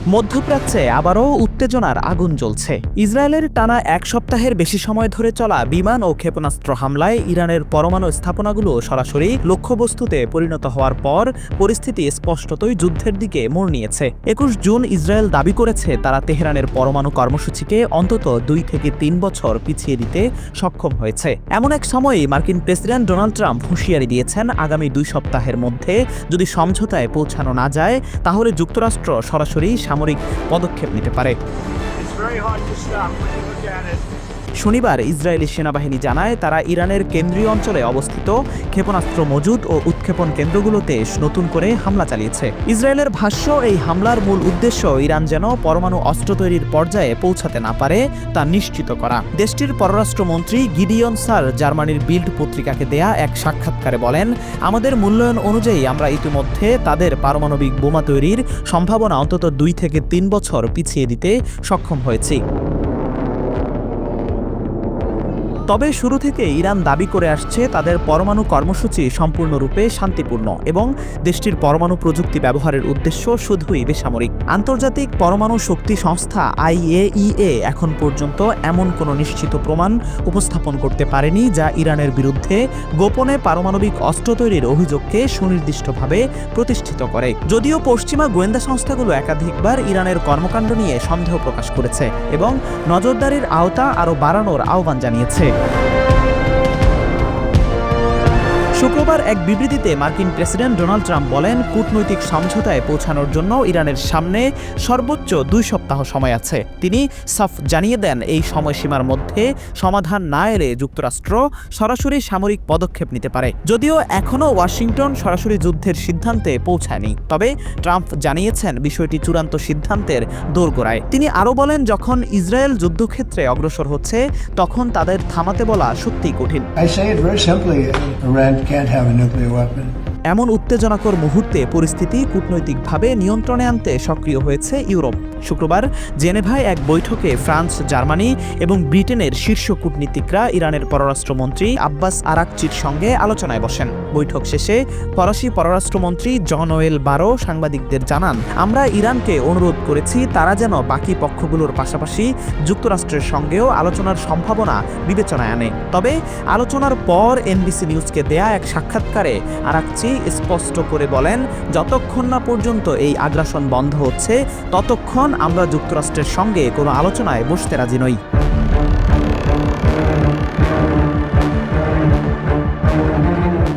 মধ্যপ্রাচ্যে আবারও উত্তেজনার আগুন জ্বলছে। ইসরায়েলের টানা এক সপ্তাহের বেশি সময় ধরে চলা বিমান ও ক্ষেপণাস্ত্র হামলায় ইরানের পরমাণু স্থাপনাগুলো সরাসরি লক্ষ্যবস্তুতে পরিণত হওয়ার পর পরিস্থিতি স্পষ্টতই যুদ্ধের দিকে মোড় নিয়েছে। ২১ জুন ইসরায়েল দাবি করেছে তারা তেহরানের পরমাণু কর্মসূচিকে অন্তত ২ থেকে ৩ বছর পিছিয়ে দিতে সক্ষম হয়েছে। এমন এক সময়েই মার্কিন প্রেসিডেন্ট ডোনাল্ড ট্রাম্প হুঁশিয়ারি দিয়েছেন, আগামী ২ সপ্তাহের মধ্যে যদি সমঝোতায় পৌঁছানো না যায় তাহলে যুক্তরাষ্ট্র সরাসরি সামরিক পদক্ষেপ নিতে পারে। শনিবার ইসরায়েলি সেনাবাহিনী জানায় তারা ইরানের কেন্দ্রীয় অঞ্চলে অবস্থিত ক্ষেপণাস্ত্র মজুদ ও উৎক্ষেপণ কেন্দ্রগুলোতে নতুন করে হামলা চালিয়েছে। ইসরায়েলের ভাষ্য, এই হামলার মূল উদ্দেশ্য ইরান যেন পরমাণু অস্ত্র তৈরির পর্যায়ে পৌঁছাতে না পারে তা নিশ্চিত করা। দেশটির পররাষ্ট্রমন্ত্রী গিডিয়ন সার জার্মানির বিল্ড পত্রিকাকে দেয়া এক সাক্ষাৎকারে বলেন, আমাদের মূল্যায়ন অনুযায়ী আমরা ইতিমধ্যে তাদের পারমাণবিক বোমা তৈরির সম্ভাবনা অন্তত ২ থেকে ৩ বছর পিছিয়ে দিতে সক্ষম হয়েছি। তবে শুরু থেকে ইরান দাবি করে আসছে তাদের পরমাণু কর্মসূচি সম্পূর্ণরূপে শান্তিপূর্ণ এবং দেশটির পরমাণু প্রযুক্তি ব্যবহারের উদ্দেশ্য শুধুই বেসামরিক। আন্তর্জাতিক পরমাণু শক্তি সংস্থা IAEA এখন পর্যন্ত এমন কোনো নিশ্চিত প্রমাণ উপস্থাপন করতে পারেনি যা ইরানের বিরুদ্ধে গোপনে পারমাণবিক অস্ত্র তৈরির অভিযোগকে সুনির্দিষ্টভাবে প্রতিষ্ঠিত করে। যদিও পশ্চিমা গোয়েন্দা সংস্থাগুলো একাধিকবার ইরানের কর্মকাণ্ড নিয়ে সন্দেহ প্রকাশ করেছে এবং নজরদারির আওতা আরও বাড়ানোর আহ্বান জানিয়েছে। শুক্রবার এক বিবৃতিতে মার্কিন প্রেসিডেন্ট ডোনাল্ড ট্রাম্প বলেন, কূটনৈতিক সমঝোতায় পৌঁছানোর জন্য ইরানের সামনে সর্বোচ্চ ২ সপ্তাহ সময় আছে। তিনি সাফ জানিয়ে দেন, এই সময়সীমার মধ্যে সমাধান না এলে যুক্তরাষ্ট্র সরাসরি সামরিক পদক্ষেপ নিতে পারে। যদিও এখনও ওয়াশিংটন সরাসরি যুদ্ধের সিদ্ধান্তে পৌঁছায়নি, তবে ট্রাম্প জানিয়েছেন বিষয়টি চূড়ান্ত সিদ্ধান্তের দোরগোড়ায়। তিনি আরও বলেন, যখন ইসরায়েল যুদ্ধক্ষেত্রে অগ্রসর হচ্ছে তখন তাদের থামাতে বলা সত্যিই কঠিন। এমন উত্তেজনাকর মুহূর্তে পরিস্থিতি কূটনৈতিকভাবে নিয়ন্ত্রণে আনতে সক্রিয় হয়েছে ইউরোপ। শুক্রবার জেনেভায় এক বৈঠকে ফ্রান্স, জার্মানি এবং ব্রিটেনের শীর্ষ কূটনীতিকরা ইরানের পররাষ্ট্রমন্ত্রী আব্বাস আরাকচির সঙ্গে আলোচনায় বসেন। বৈঠক শেষে ফরাসি পররাষ্ট্রমন্ত্রী জন-নোয়েল বারো সাংবাদিকদের জানান, আমরা ইরানকে অনুরোধ করেছি তারা যেন বাকি পক্ষগুলোর পাশাপাশি যুক্তরাষ্ট্রের সঙ্গেও আলোচনার সম্ভাবনা বিবেচনায় আনে। তবে আলোচনার পর এনবিসি নিউজকে দেয়া এক সাক্ষাৎকারে আরাকচি স্পষ্ট করে বলেন, যতক্ষণ না পর্যন্ত এই আগ্রাসন বন্ধ হচ্ছে ততক্ষণ আমরা যুক্তরাষ্ট্রের সঙ্গে কোনো আলোচনায় বসতে রাজি নই।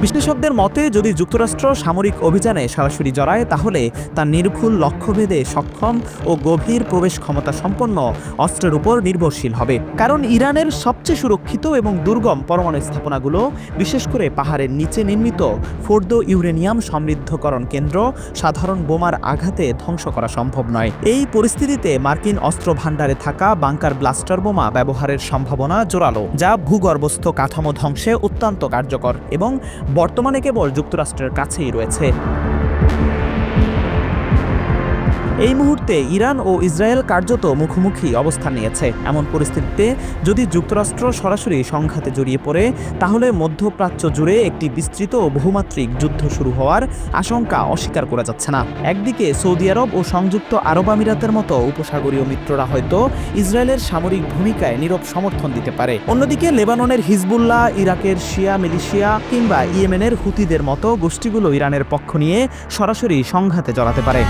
বিশ্লেষকদের মতে, যদি যুক্তরাষ্ট্র সামরিক অভিযানে সরাসরি জড়ায় তাহলে তা নির্ভুল লক্ষ্যভেদে সক্ষম ও গভীর প্রবেশ ক্ষমতা সম্পন্ন অস্ত্রের উপর নির্ভরশীল হবে। কারণ ইরানের সবচেয়ে সুরক্ষিত এবং দুর্গম পরমাণু স্থাপনাগুলো, বিশেষ করে পাহাড়ের নিচে নির্মিত ফোর্দো ইউরেনিয়াম সমৃদ্ধকরণ কেন্দ্র, সাধারণ বোমার আঘাতে ধ্বংস করা সম্ভব নয়। এই পরিস্থিতিতে মার্কিন অস্ত্র ভাণ্ডারে থাকা বাংকার ব্লাস্টার বোমা ব্যবহারের সম্ভাবনা জোরালো, যা ভূগর্ভস্থ কাঠামো ধ্বংসে অত্যন্ত কার্যকর এবং বর্তমানে কেবল যুক্তরাষ্ট্রের কাছেই রয়েছে। এই মুহূর্তে ইরান ও ইসরায়েল কার্যত মুখোমুখি অবস্থান নিয়েছে। এমন পরিস্থিতিতে যদি যুক্তরাষ্ট্র সরাসরি সংঘাতে জড়িয়ে পড়ে তাহলে মধ্যপ্রাচ্য জুড়ে একটি বিস্তৃত ও বহুমাত্রিক যুদ্ধ শুরু হওয়ার আশঙ্কা অস্বীকার করা যাচ্ছে না। একদিকে সৌদি আরব ও সংযুক্ত আরব আমিরাতের মতো উপসাগরীয় মিত্ররা হয়তো ইসরায়েলের সামরিক ভূমিকায় নীরব সমর্থন দিতে পারে। অন্যদিকে লেবাননের হিজবুল্লাহ, ইরাকের শিয়া মিলিশিয়া কিংবা ইয়েমেনের হুতিদের মতো গোষ্ঠীগুলো ইরানের পক্ষ নিয়ে সরাসরি সংঘাতে জড়াতে পারে।